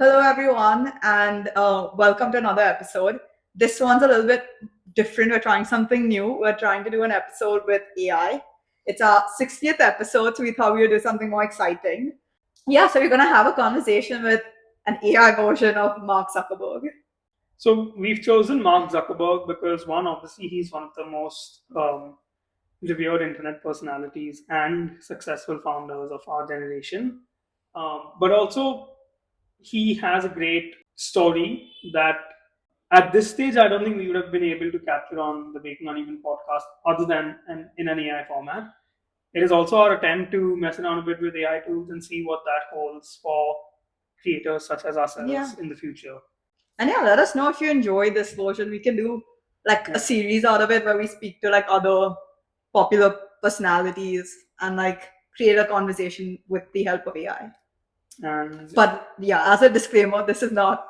Hello, everyone, and welcome to another episode. This one's a little bit different. We're trying something new. We're trying to do an episode with AI. It's our 60th episode, so we thought we would do something more exciting. Yeah, so we're going to have a conversation with an AI version of Mark Zuckerberg. So we've chosen Mark Zuckerberg because one, obviously, he's one of the most revered internet personalities and successful founders of our generation. But also, he has a great story that at this stage, I don't think we would have been able to capture on the Breaking Uneven podcast other than in an AI format. It is also our attempt to mess around a bit with AI tools and see what that holds for creators such as ourselves Yeah. in the future. And yeah, let us know if you enjoy this version. We can do like a series out of it where we speak to like other popular personalities and like create a conversation with the help of AI. But yeah, as a disclaimer, this is not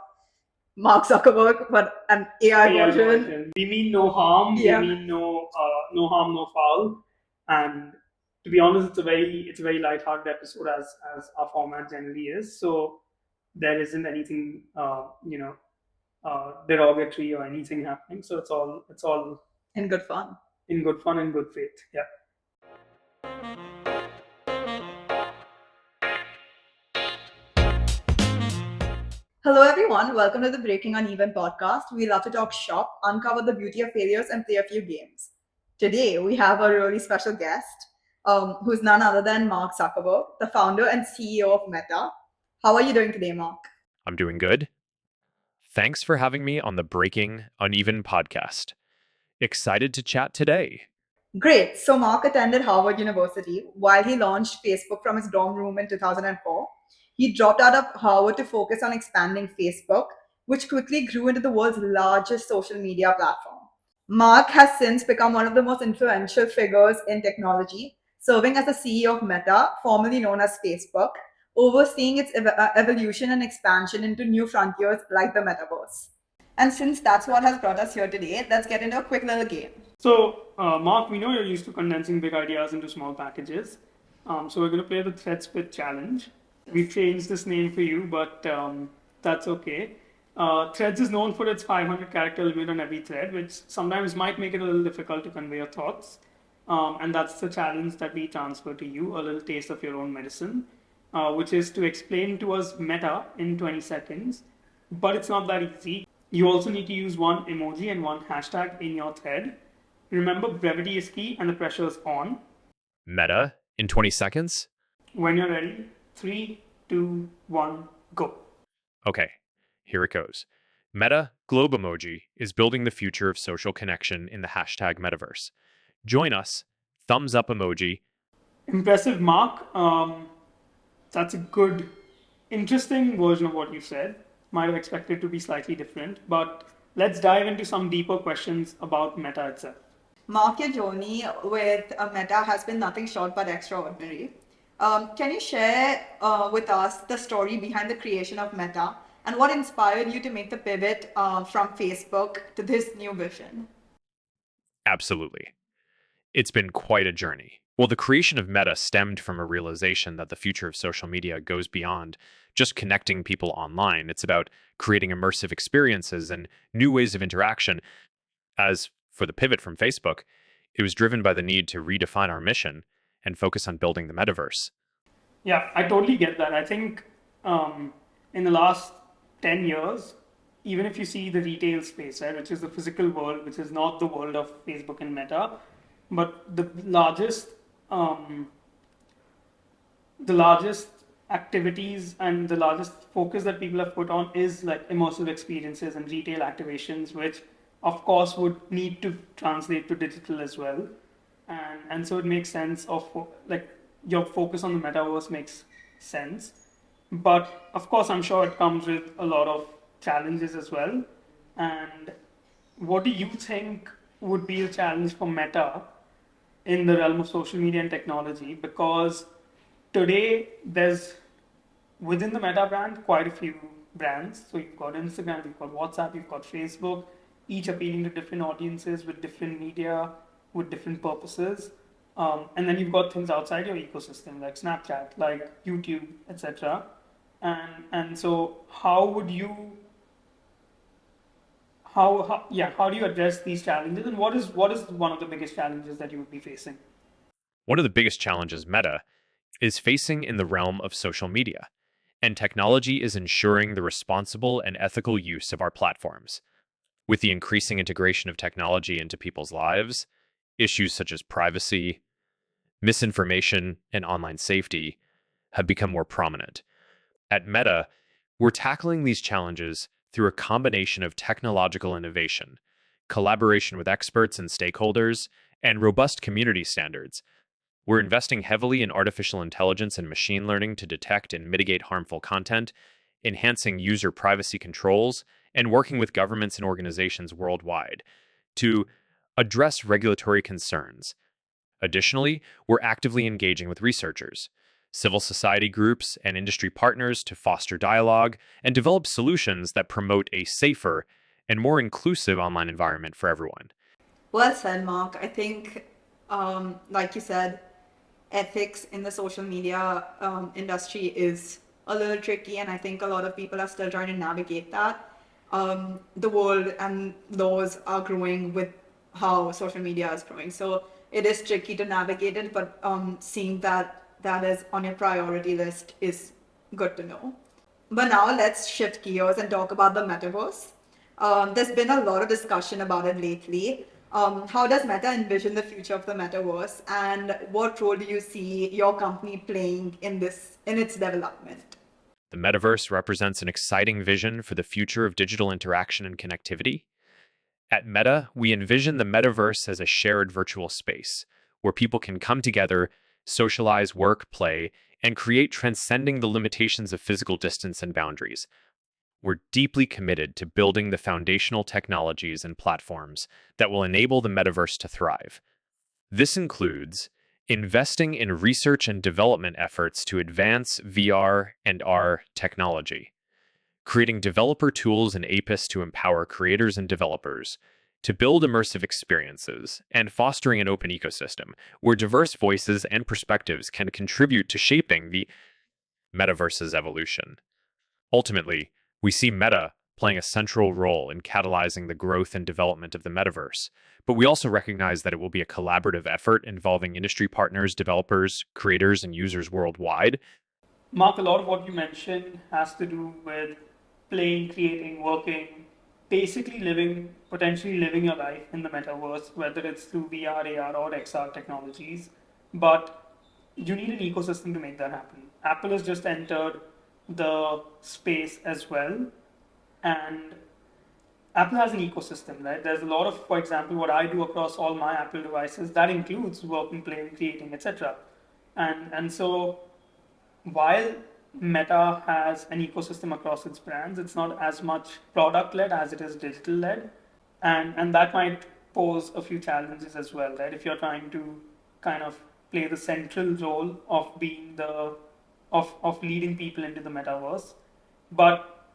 Mark Zuckerberg, but an AI version. We mean no harm. Yeah. We mean no harm, no foul. And to be honest, it's a very light-hearted episode as our format generally is. So there isn't anything derogatory or anything happening. So it's all in good fun. In good fun and good faith. Yeah. Hello, everyone. Welcome to the Breaking Uneven podcast. We love to talk shop, uncover the beauty of failures, and play a few games. Today, we have a really special guest who's none other than Mark Zuckerberg, the founder and CEO of Meta. How are you doing today, Mark? I'm doing good. Thanks for having me on the Breaking Uneven podcast. Excited to chat today. Great. So, Mark attended Harvard University while he launched Facebook from his dorm room in 2004. He dropped out of Harvard to focus on expanding Facebook, which quickly grew into the world's largest social media platform. Mark has since become one of the most influential figures in technology, serving as the CEO of Meta, formerly known as Facebook, overseeing its evolution and expansion into new frontiers like the Metaverse. And since that's what has brought us here today, let's get into a quick little game. So, Mark, we know you're used to condensing big ideas into small packages. So we're going to play the Thread Spit Challenge. We've changed this name for you, but that's okay. Threads is known for its 500 character limit on every thread, which sometimes might make it a little difficult to convey your thoughts. And that's the challenge that we transfer to you, a little taste of your own medicine, which is to explain to us Meta in 20 seconds. But it's not that easy. You also need to use one emoji and one hashtag in your thread. Remember, brevity is key and the pressure is on. Meta in 20 seconds? When you're ready, 3, 2, 1, go. Okay, here it goes. Meta globe emoji is building the future of social connection in the hashtag Metaverse. Join us. Thumbs up emoji. Impressive, Mark. That's a good, interesting version of what you said. Might have expected to be slightly different, but let's dive into some deeper questions about Meta itself. Mark, your journey with Meta has been nothing short but extraordinary. Can you share with us the story behind the creation of Meta and what inspired you to make the pivot from Facebook to this new vision? Absolutely. It's been quite a journey. Well, the creation of Meta stemmed from a realization that the future of social media goes beyond just connecting people online. It's about creating immersive experiences and new ways of interaction. As for the pivot from Facebook, it was driven by the need to redefine our mission and focus on building the metaverse. Yeah, I totally get that. I think in the last 10 years, even if you see the retail space, right, which is the physical world, which is not the world of Facebook and Meta, but the largest activities and the largest focus that people have put on is like immersive experiences and retail activations, which of course would need to translate to digital as well. And so it makes sense of like your focus on the metaverse makes sense. But of course, I'm sure it comes with a lot of challenges as well. And what do you think would be a challenge for Meta in the realm of social media and technology? Because today there's within the Meta brand quite a few brands. So you've got Instagram, you've got WhatsApp, you've got Facebook, each appealing to different audiences with different media, with different purposes. And then you've got things outside your ecosystem like Snapchat, like YouTube, etc. And so how would you how do you address these challenges, and what is one of the biggest challenges that you would be facing? One of the biggest challenges Meta is facing in the realm of social media, and technology is ensuring the responsible and ethical use of our platforms. With the increasing integration of technology into people's lives, issues such as privacy, misinformation, and online safety have become more prominent. At Meta, we're tackling these challenges through a combination of technological innovation, collaboration with experts and stakeholders, and robust community standards. We're investing heavily in artificial intelligence and machine learning to detect and mitigate harmful content, enhancing user privacy controls, and working with governments and organizations worldwide to address regulatory concerns. Additionally, we're actively engaging with researchers, civil society groups, and industry partners to foster dialogue and develop solutions that promote a safer and more inclusive online environment for everyone. Well said, Mark. I think, like you said, ethics in the social media industry is a little tricky, and I think a lot of people are still trying to navigate that. The world and laws are growing with how social media is growing, so it is tricky to navigate it. But seeing that that is on your priority list is good to know. But now let's shift gears and talk about the metaverse. There's been a lot of discussion about it lately. How does Meta envision the future of the metaverse, and what role do you see your company playing in its development? The metaverse represents an exciting vision for the future of digital interaction and connectivity. At Meta, we envision the metaverse as a shared virtual space where people can come together, socialize, work, play, and create transcending the limitations of physical distance and boundaries. We're deeply committed to building the foundational technologies and platforms that will enable the metaverse to thrive. This includes investing in research and development efforts to advance VR and AR technology, creating developer tools and APIs to empower creators and developers to build immersive experiences, and fostering an open ecosystem where diverse voices and perspectives can contribute to shaping the metaverse's evolution. Ultimately, we see Meta playing a central role in catalyzing the growth and development of the metaverse, but we also recognize that it will be a collaborative effort involving industry partners, developers, creators, and users worldwide. Mark, a lot of what you mentioned has to do with playing, creating, working, basically potentially living your life in the metaverse, whether it's through VR, AR, or XR technologies. But you need an ecosystem to make that happen. Apple has just entered the space as well, and Apple has an ecosystem, right? There's a lot of, for example, what I do across all my Apple devices that includes working, playing, creating, etc. And so while Meta has an ecosystem across its brands, it's not as much product led as it is digital led, and that might pose a few challenges as well, right? If you're trying to kind of play the central role of being the of leading people into the metaverse. But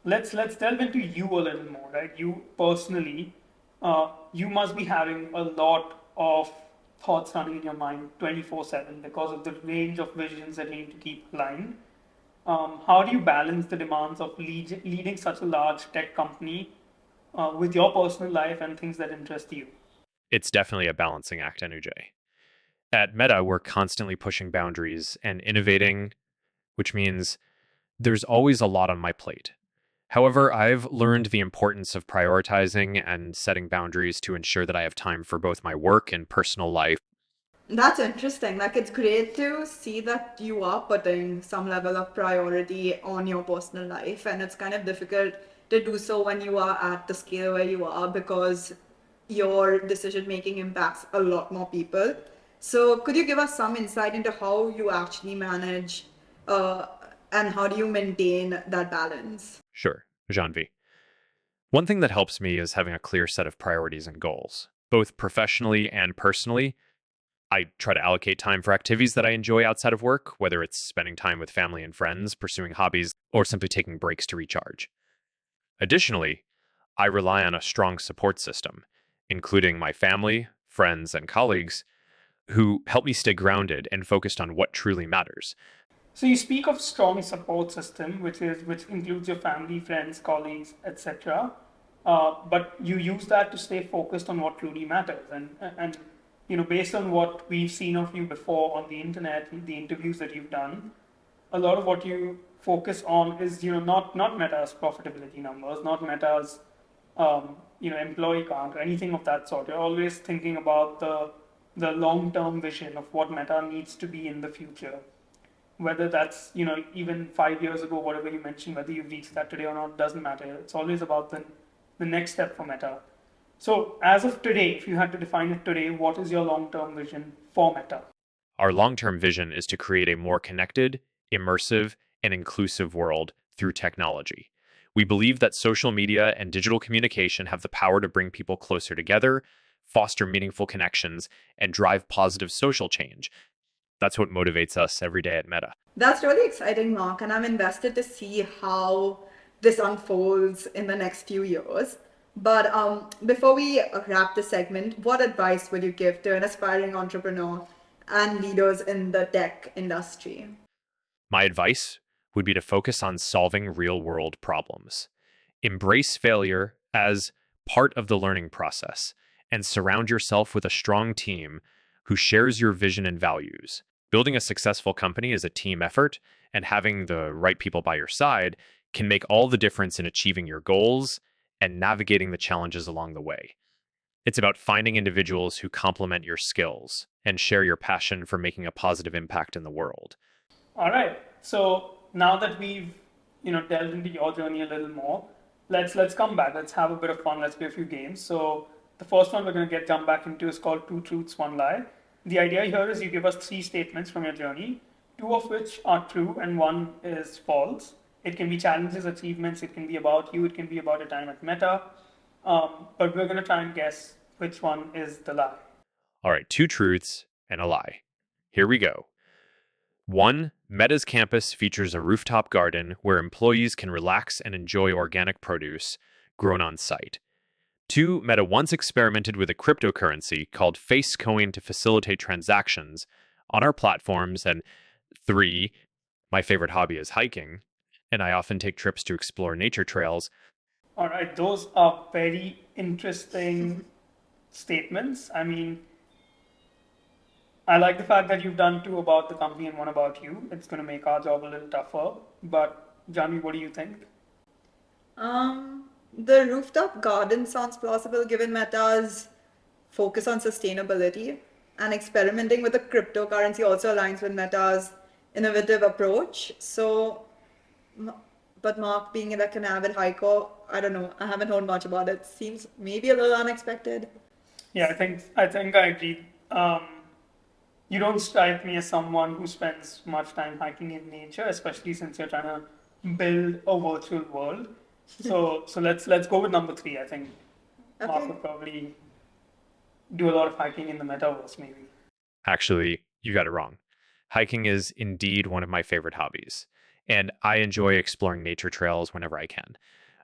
let's delve into you a little more, right? You personally, you must be having a lot of thoughts running in your mind 24/7 because of the range of visions that you need to keep aligned. How do you balance the demands of leading such a large tech company with your personal life and things that interest you? It's definitely a balancing act, Anuj. At Meta, we're constantly pushing boundaries and innovating, which means there's always a lot on my plate. However, I've learned the importance of prioritizing and setting boundaries to ensure that I have time for both my work and personal life. That's interesting. Like, it's great to see that you are putting some level of priority on your personal life, and it's kind of difficult to do so when you are at the scale where you are because your decision making impacts a lot more people. So, could you give us some insight into how you actually manage uh, and how do you maintain that balance? Sure, Janvi. One thing that helps me is having a clear set of priorities and goals, both professionally and personally. I try to allocate time for activities that I enjoy outside of work, whether it's spending time with family and friends, pursuing hobbies, or simply taking breaks to recharge. Additionally, I rely on a strong support system, including my family, friends, and colleagues, who help me stay grounded and focused on what truly matters. So you speak of strong support system, which includes your family, friends, colleagues, etc. But you use that to stay focused on what truly matters. And based on what we've seen of you before on the internet, the interviews that you've done, a lot of what you focus on is not Meta's profitability numbers, not Meta's employee count or anything of that sort. You're always thinking about the long term vision of what Meta needs to be in the future. Whether that's even 5 years ago, whatever you mentioned, whether you've reached that today or not, doesn't matter. It's always about the next step for Meta. So as of today, if you had to define it today, what is your long term vision for Meta? Our long term vision is to create a more connected, immersive, and inclusive world through technology. We believe that social media and digital communication have the power to bring people closer together, foster meaningful connections, and drive positive social change. That's what motivates us every day at Meta. That's really exciting, Mark, and I'm invested to see how this unfolds in the next few years. But before we wrap the segment, what advice would you give to an aspiring entrepreneur and leaders in the tech industry? My advice would be to focus on solving real world problems. Embrace failure as part of the learning process and surround yourself with a strong team who shares your vision and values. Building a successful company is a team effort, and having the right people by your side can make all the difference in achieving your goals and navigating the challenges along the way. It's about finding individuals who complement your skills and share your passion for making a positive impact in the world. All right. So now that we've delved into your journey a little more, let's come back. Let's have a bit of fun. Let's play a few games. So the first one we're going to jump back into is called Two Truths, One Lie. The idea here is you give us three statements from your journey, two of which are true and one is false. It can be challenges, achievements. It can be about you. It can be about a time at Meta. But we're going to try and guess which one is the lie. All right, two truths and a lie. Here we go. 1. Meta's campus features a rooftop garden where employees can relax and enjoy organic produce grown on site. 2. Meta once experimented with a cryptocurrency called Facecoin to facilitate transactions on our platforms. And 3. My favorite hobby is hiking, and I often take trips to explore nature trails. All right, those are very interesting statements. I mean, I like the fact that you've done two about the company and one about you. It's going to make our job a little tougher. But, Jami, what do you think? The rooftop garden sounds plausible given Meta's focus on sustainability, and experimenting with the cryptocurrency also aligns with Meta's innovative approach. So, but Mark, being like an avid hiker, I don't know. I haven't heard much about it. Seems maybe a little unexpected. Yeah, I think I agree. You don't strike me as someone who spends much time hiking in nature, especially since you're trying to build a virtual world. So let's go with number 3. I think Mark Okay. would probably do a lot of hiking in the metaverse, maybe. Actually, you got it wrong. Hiking is indeed one of my favorite hobbies, and I enjoy exploring nature trails whenever I can.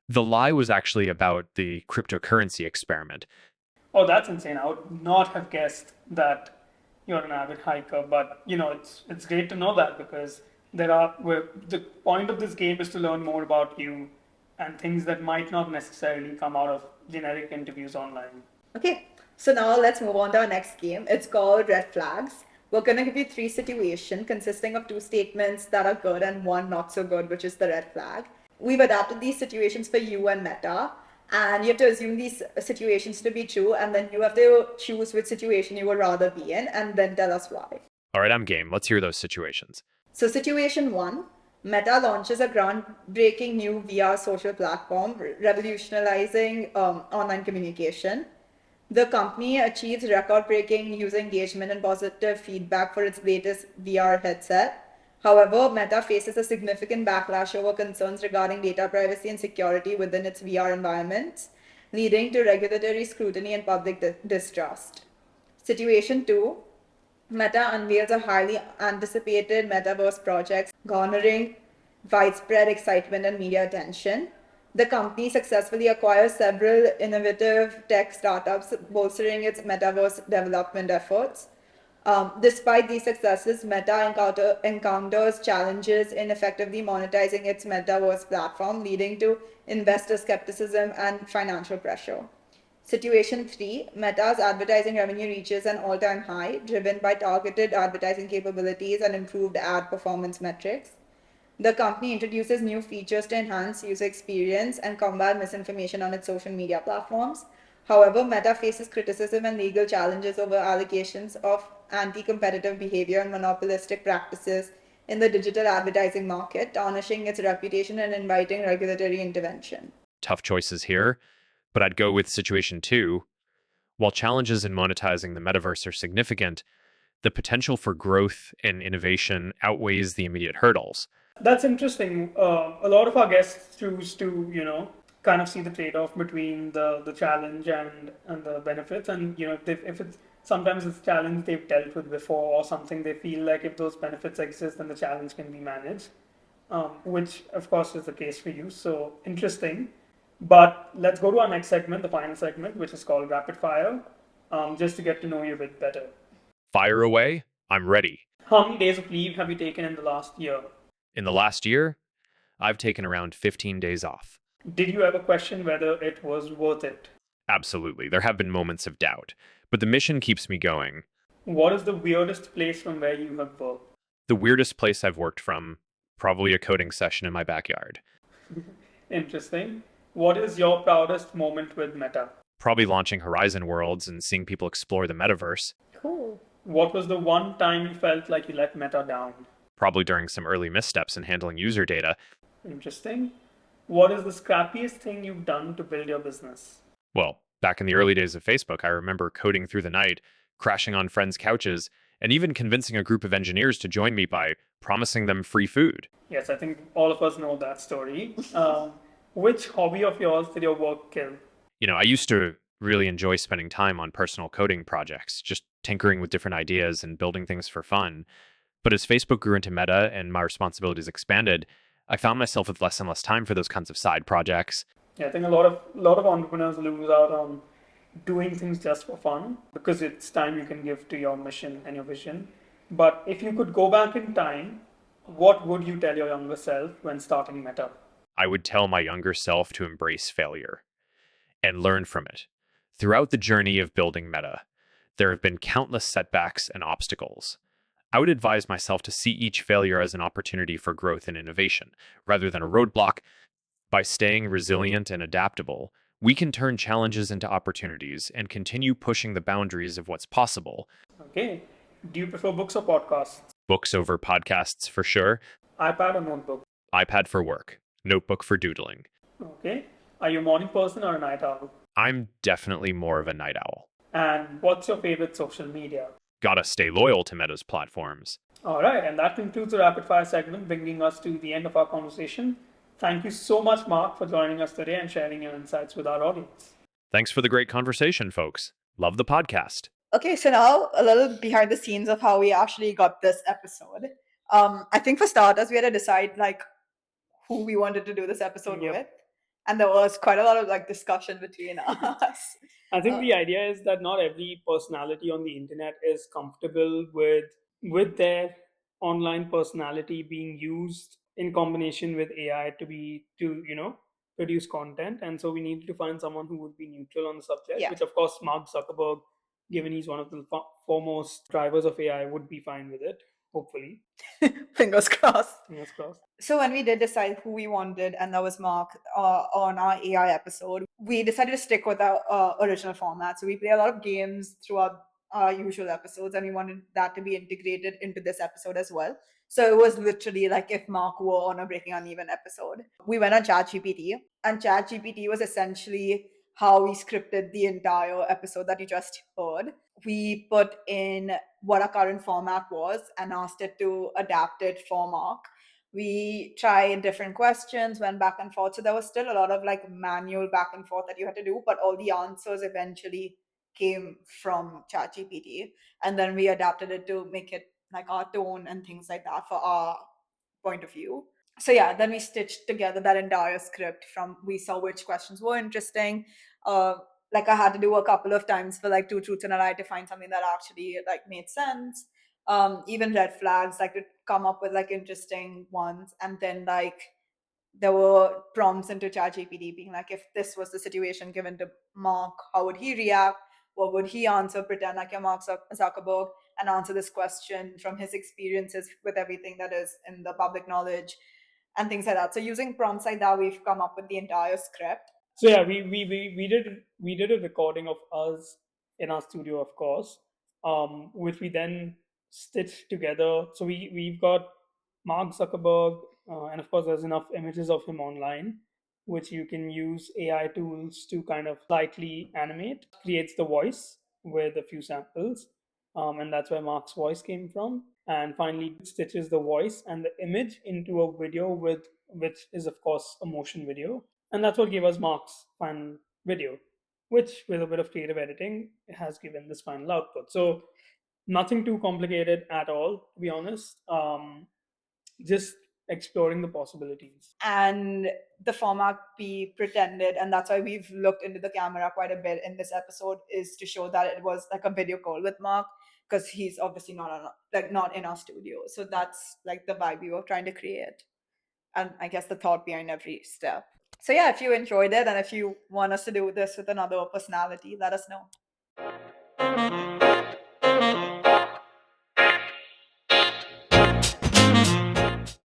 The lie was actually about the cryptocurrency experiment. Oh, that's insane. I would not have guessed that you're an avid hiker, but it's great to know that because the point of this game is to learn more about you and things that might not necessarily come out of generic interviews online. Okay, so now let's move on to our next game. It's called Red Flags. We're going to give you 3 situations consisting of 2 statements that are good and 1 not so good, which is the red flag. We've adapted these situations for you and Meta, and you have to assume these situations to be true, and then you have to choose which situation you would rather be in, and then tell us why. All right, I'm game. Let's hear those situations. So, situation 1, Meta launches a groundbreaking new VR social platform, revolutionizing online communication. The company achieves record-breaking user engagement and positive feedback for its latest VR headset. However, Meta faces a significant backlash over concerns regarding data privacy and security within its VR environments, leading to regulatory scrutiny and public distrust. Situation 2, Meta unveils a highly anticipated Metaverse project, garnering widespread excitement and media attention. The company successfully acquires several innovative tech startups, bolstering its Metaverse development efforts. Despite these successes, Meta encounters challenges in effectively monetizing its metaverse platform, leading to investor skepticism and financial pressure. Situation 3, Meta's advertising revenue reaches an all time high, driven by targeted advertising capabilities and improved ad performance metrics. The company introduces new features to enhance user experience and combat misinformation on its social media platforms. However, Meta faces criticism and legal challenges over allegations of anti competitive behavior and monopolistic practices in the digital advertising market, tarnishing its reputation and inviting regulatory intervention. Tough choices here, but I'd go with situation 2. While challenges in monetizing the metaverse are significant, the potential for growth and innovation outweighs the immediate hurdles. That's interesting. A lot of our guests choose to, kind of see the trade-off between the challenge and the benefits. And if it's sometimes it's a challenge they've dealt with before, or something they feel like if those benefits exist, then the challenge can be managed. Which of course is the case for you. So interesting. But let's go to our next segment, the final segment, which is called Rapid Fire, just to get to know you a bit better. Fire away, I'm ready. How many days of leave have you taken in the last year? In the last year, I've taken around 15 days off. Did you ever question whether it was worth it? Absolutely, there have been moments of doubt, but the mission keeps me going. What is the weirdest place from where you have worked? The weirdest place I've worked from, probably a coding session in my backyard. Interesting. What is your proudest moment with Meta? Probably launching Horizon Worlds and seeing people explore the metaverse. Cool. What was the one time you felt like you let Meta down? Probably during some early missteps in handling user data. Interesting. What is the scrappiest thing you've done to build your business? Well, back in the early days of Facebook, I remember coding through the night, crashing on friends' couches, and even convincing a group of engineers to join me by promising them free food. Yes, I think all of us know that story. Which hobby of yours did your work kill? I used to really enjoy spending time on personal coding projects, just tinkering with different ideas and building things for fun. But as Facebook grew into Meta and my responsibilities expanded, I found myself with less and less time for those kinds of side projects. Yeah, I think a lot of entrepreneurs lose out on doing things just for fun because it's time you can give to your mission and your vision. But if you could go back in time, what would you tell your younger self when starting Meta? I would tell my younger self to embrace failure and learn from it. Throughout the journey of building Meta, there have been countless setbacks and obstacles. I would advise myself to see each failure as an opportunity for growth and innovation, rather than a roadblock. By staying resilient and adaptable, we can turn challenges into opportunities and continue pushing the boundaries of what's possible. Okay. Do you prefer books or podcasts? Books over podcasts for sure, iPad or notebook? iPad for work, notebook for doodling. Okay. Are you a morning person or a night owl? I'm definitely more of a night owl. And what's your favorite social media? Gotta stay loyal to Meta's platforms. All right, and that concludes the rapid fire segment, bringing us to the end of our conversation. Thank you so much, Mark, for joining us today and sharing your insights with our audience. Thanks for the great conversation, folks. Love the podcast. Okay, so now a little behind the scenes of how we actually got this episode. I think for starters, we had to decide who we wanted to do this episode Yep. with, and there was quite a lot of discussion between us. I think the idea is that not every personality on the internet is comfortable with their online personality being used in combination with AI to produce content, and so we needed to find someone who would be neutral on the subject. Yeah. Which of course Mark Zuckerberg, given he's one of the foremost drivers of AI, would be fine with it. Hopefully, Fingers crossed. fingers crossed. So when we did decide who we wanted, and that was Mark on our AI episode, we decided to stick with our original format. So we play a lot of games throughout our usual episodes, and we wanted that to be integrated into this episode as well. So it was literally like if Mark were on a Breaking Uneven episode. We went on ChatGPT, and ChatGPT was essentially how we scripted the entire episode that you just heard. We put in what our current format was and asked it to adapt it for Mark. We tried different questions, went back and forth. So there was still a lot of manual back and forth that you had to do, but all the answers eventually came from ChatGPT. And then we adapted it to make it our tone and things like that for our point of view. So yeah, then we stitched together that entire script we saw which questions were interesting, Like I had to do a couple of times for like two truths and a lie to find something that actually like made sense. Even red flags, like to come up with like interesting ones. And then like there were prompts into ChatGPT being like, if this was the situation given to Mark, how would he react? What would he answer? Pretend like you're Mark Zuckerberg and answer this question from his experiences with everything that is in the public knowledge and things like that. So using prompts like that, we've come up with the entire script. So yeah, we did a recording of us in our studio, of course, which we then stitched together. So we've got Mark Zuckerberg, and of course, there's enough images of him online, which you can use AI tools to kind of slightly animate. Creates the voice with a few samples, and that's where Mark's voice came from. And finally, stitches the voice and the image into a video with which is of course a motion video, and that's what gave us Mark's final video, which with a bit of creative editing has given this final output. So nothing too complicated at all, to be honest. Just exploring the possibilities. And the format we pretended, and that's why we've looked into the camera quite a bit in this episode, is to show that it was like a video call with Mark, because he's obviously not in our studio. So that's like the vibe we were trying to create, and I guess the thought behind every step. So yeah, if you enjoyed it and if you want us to do this with another personality, let us know.